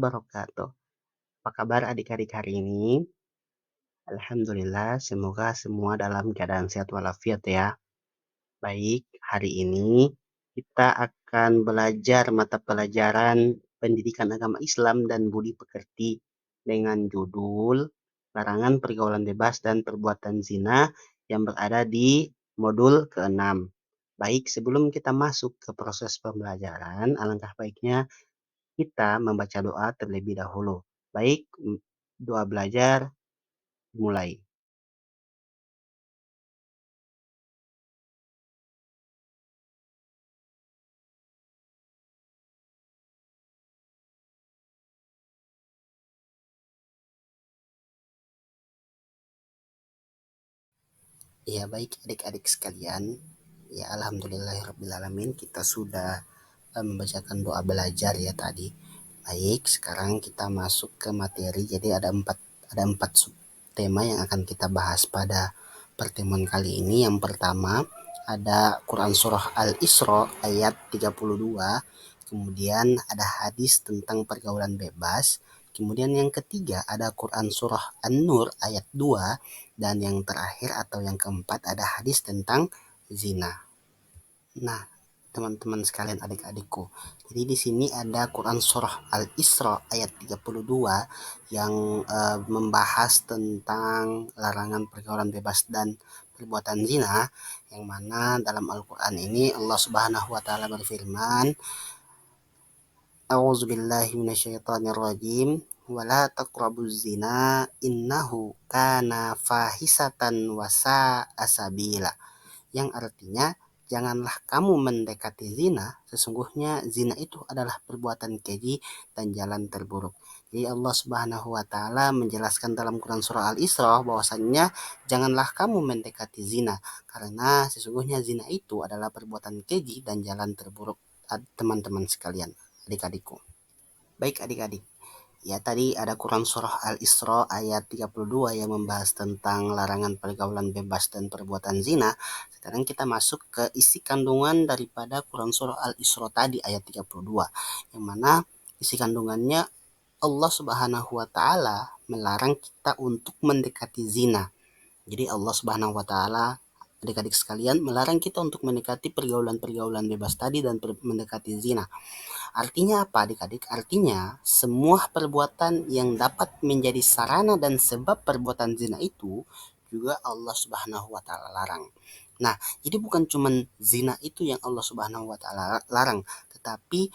wabarakatuh. Apa kabar adik-adik hari ini? Alhamdulillah, semoga semua dalam keadaan sehat walafiat ya. Baik, hari ini kita akan belajar mata pelajaran Pendidikan Agama Islam dan Budi Pekerti dengan judul Larangan Pergaulan Bebas dan Perbuatan Zina yang berada di modul ke-6. Baik, sebelum kita masuk ke proses pembelajaran, alangkah baiknya kita membaca doa terlebih dahulu. Baik, doa belajar mulai. Ya, baik adik-adik sekalian. Ya, alhamdulillahirrabbilalamin kita sudah membacakan doa belajar ya tadi. Baik, sekarang kita masuk ke materi. Jadi ada empat tema yang akan kita bahas pada pertemuan kali ini. Yang pertama ada Quran Surah Al-Isra ayat 32. Kemudian ada hadis tentang pergaulan bebas. Kemudian yang ketiga ada Quran Surah An-Nur ayat 2. Dan yang terakhir atau yang keempat ada hadis tentang zina. Nah, teman-teman sekalian adik-adikku. Jadi di sini ada Quran Surah Al-Isra ayat 32 yang membahas tentang larangan pergaulan bebas dan perbuatan zina, yang mana dalam Al-Quran ini Allah Subhanahu wa taala berfirman, A'udzubillahi minasyaitonirrajim, wala taqrabuz zina innahu kana fahisatan wa sa'a sabila, yang artinya janganlah kamu mendekati zina, sesungguhnya zina itu adalah perbuatan keji dan jalan terburuk. Jadi Allah Subhanahu wa taala menjelaskan dalam Quran surah Al-Isra bahwasannya janganlah kamu mendekati zina karena sesungguhnya zina itu adalah perbuatan keji dan jalan terburuk. Teman-teman sekalian, adik-adikku. Baik adik-adik. Ya, tadi ada Quran Surah Al-Isra ayat 32 yang membahas tentang larangan pergaulan bebas dan perbuatan zina. Sekarang kita masuk ke isi kandungan daripada Quran Surah Al-Isra tadi ayat 32. Yang mana isi kandungannya Allah Subhanahu wa taala melarang kita untuk mendekati zina. Jadi Allah Subhanahu wa taala, adik-adik sekalian, melarang kita untuk mendekati pergaulan-pergaulan bebas tadi dan mendekati zina. Artinya apa adik-adik? Artinya semua perbuatan yang dapat menjadi sarana dan sebab perbuatan zina itu juga Allah Subhanahu wa taala larang. Nah, jadi bukan cuma zina itu yang Allah Subhanahu wa taala larang, tetapi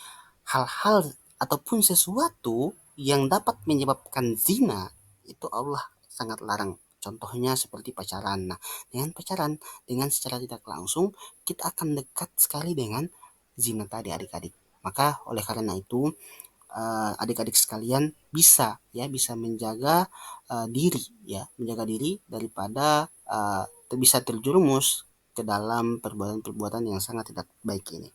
hal-hal ataupun sesuatu yang dapat menyebabkan zina itu Allah sangat larang. Contohnya seperti pacaran. Nah, dengan pacaran, dengan secara tidak langsung kita akan dekat sekali dengan zina tadi adik-adik. Maka oleh karena itu adik-adik sekalian bisa menjaga diri menjaga diri daripada bisa terjerumus ke dalam perbuatan-perbuatan yang sangat tidak baik ini.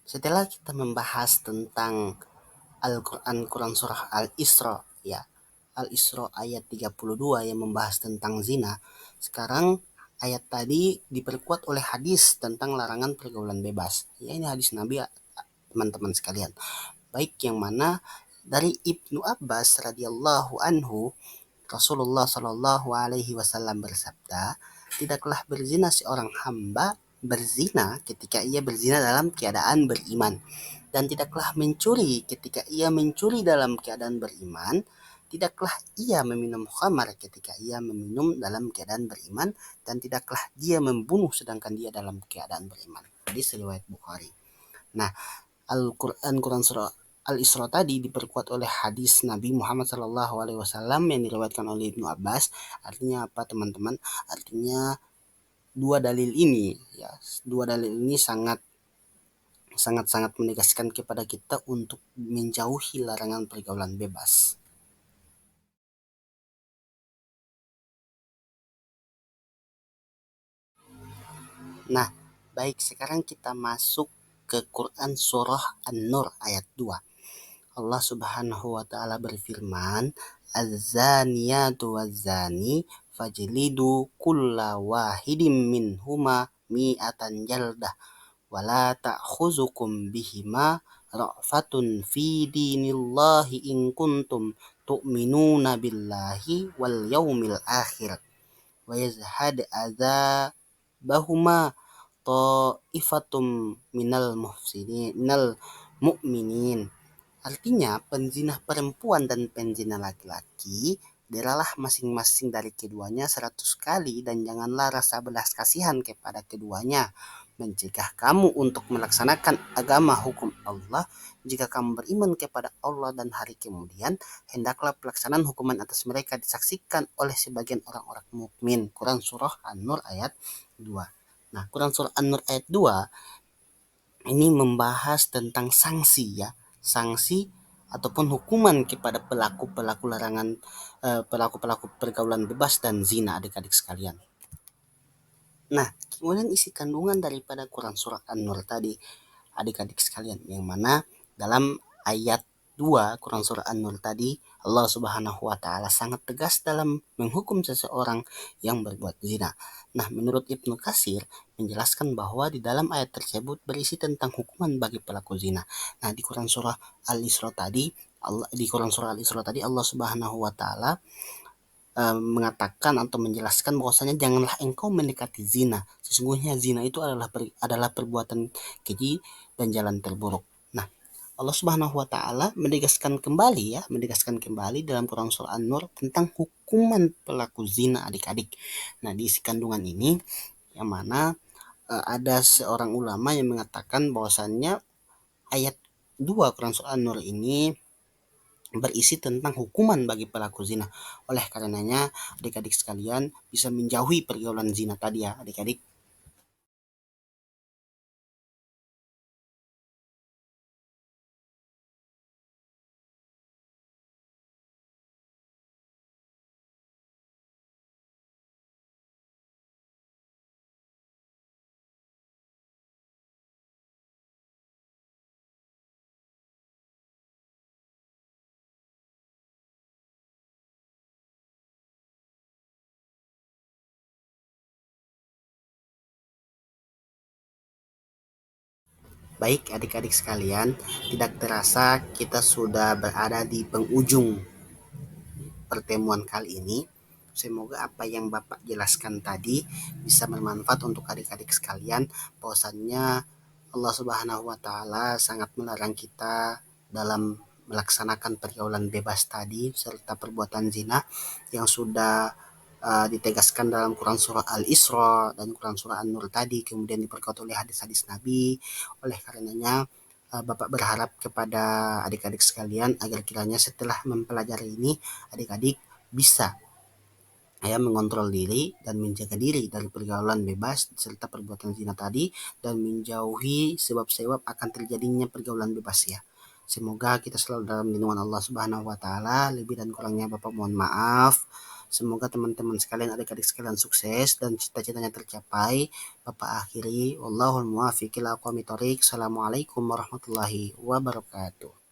Setelah kita membahas tentang Al-Quran, Quran Surah Al-Isra Al-Isra ayat 32 yang membahas tentang zina. Sekarang ayat tadi diperkuat oleh hadis tentang larangan pergaulan bebas. Ya, ini hadis Nabi teman-teman sekalian. Baik yang mana dari Ibnu Abbas radhiyallahu anhu, Rasulullah Shallallahu alaihi wasallam bersabda, tidaklah berzina seorang hamba berzina ketika ia berzina dalam keadaan beriman, dan tidaklah mencuri ketika ia mencuri dalam keadaan beriman, tidaklah ia meminum khamar ketika ia meminum dalam keadaan beriman, dan tidaklah dia membunuh sedangkan dia dalam keadaan beriman. Hadis riwayat Bukhari. Nah, Al-Quran, Quran Surah Al-Isra tadi diperkuat oleh hadis Nabi Muhammad SAW yang diriwayatkan oleh Ibnu Abbas. Artinya apa teman-teman? Artinya dua dalil ini sangat menegaskan kepada kita untuk menjauhi larangan pergaulan bebas. Nah, baik, sekarang kita masuk ke Quran Surah An-Nur ayat 2. Allah Subhanahu wa taala berfirman, Az-zaniyatu waz-zani fajlidu kulla wahidim minhuma mi'atan jaldah wala ta'khuzukum bihima ra'fatun fi dinillahi in kuntum tu'minuna billahi wal yaumil akhir wa yazhad adzabahuma ta'ifatum minal mu'minin. Artinya, penzina perempuan dan penzina laki-laki deralah masing-masing dari keduanya 100 kali dan janganlah rasa belas kasihan kepada keduanya. Mencegah kamu untuk melaksanakan agama hukum Allah. Jika kamu beriman kepada Allah dan hari kemudian, hendaklah pelaksanaan hukuman atas mereka disaksikan oleh sebagian orang-orang mukmin. Quran Surah An-Nur ayat 2. Nah, Quran Surah An-Nur ayat 2 ini membahas tentang sanksi ya, sanksi ataupun hukuman kepada pelaku-pelaku larangan, pelaku-pelaku pergaulan bebas dan zina adik-adik sekalian. Nah, kemudian isi kandungan daripada Quran Surah An-Nur tadi adik-adik sekalian, yang mana dalam ayat 2 Quran Surah An-Nur tadi Allah Subhanahu wa taala sangat tegas dalam menghukum seseorang yang berbuat zina. Nah, menurut Ibnu Katsir menjelaskan bahwa di dalam ayat tersebut berisi tentang hukuman bagi pelaku zina. Nah, di Quran Surah Al-Isra tadi Allah Subhanahu wa taala mengatakan atau menjelaskan bahwasanya janganlah engkau mendekati zina. Sesungguhnya zina itu adalah perbuatan keji dan jalan terburuk. Nah, Allah Subhanahu wa taala menegaskan kembali dalam Quran surah An-Nur tentang hukuman pelaku zina adik-adik. Nah, di isi kandungan ini yang mana ada seorang ulama yang mengatakan bahwasannya ayat 2 Quran surah An-Nur ini berisi tentang hukuman bagi pelaku zina. Oleh karenanya, adik-adik sekalian bisa menjauhi pergaulan zina tadi ya, adik-adik. Baik adik-adik sekalian, tidak terasa kita sudah berada di penghujung pertemuan kali ini. Semoga apa yang Bapak jelaskan tadi bisa bermanfaat untuk adik-adik sekalian, bahwasannya Allah Subhanahu wa taala sangat melarang kita dalam melaksanakan pergaulan bebas tadi serta perbuatan zina yang sudah ditegaskan dalam Quran surah Al-Isra dan Quran surah An-Nur tadi, kemudian diperkuat oleh hadis-hadis Nabi. Oleh karenanya Bapak berharap kepada adik-adik sekalian agar kiranya setelah mempelajari ini adik-adik bisa ya mengontrol diri dan menjaga diri dari pergaulan bebas serta perbuatan zina tadi dan menjauhi sebab-sebab akan terjadinya pergaulan bebas ya. Semoga kita selalu dalam lindungan Allah Subhanahu wa taala. Lebih dan kurangnya Bapak mohon maaf. Semoga teman-teman sekalian, adik-adik sekalian sukses dan cita-citanya tercapai. Bapak akhiri, wallahul muwaffiq ila aqwamit thoriq. Assalamualaikum warahmatullahi wabarakatuh.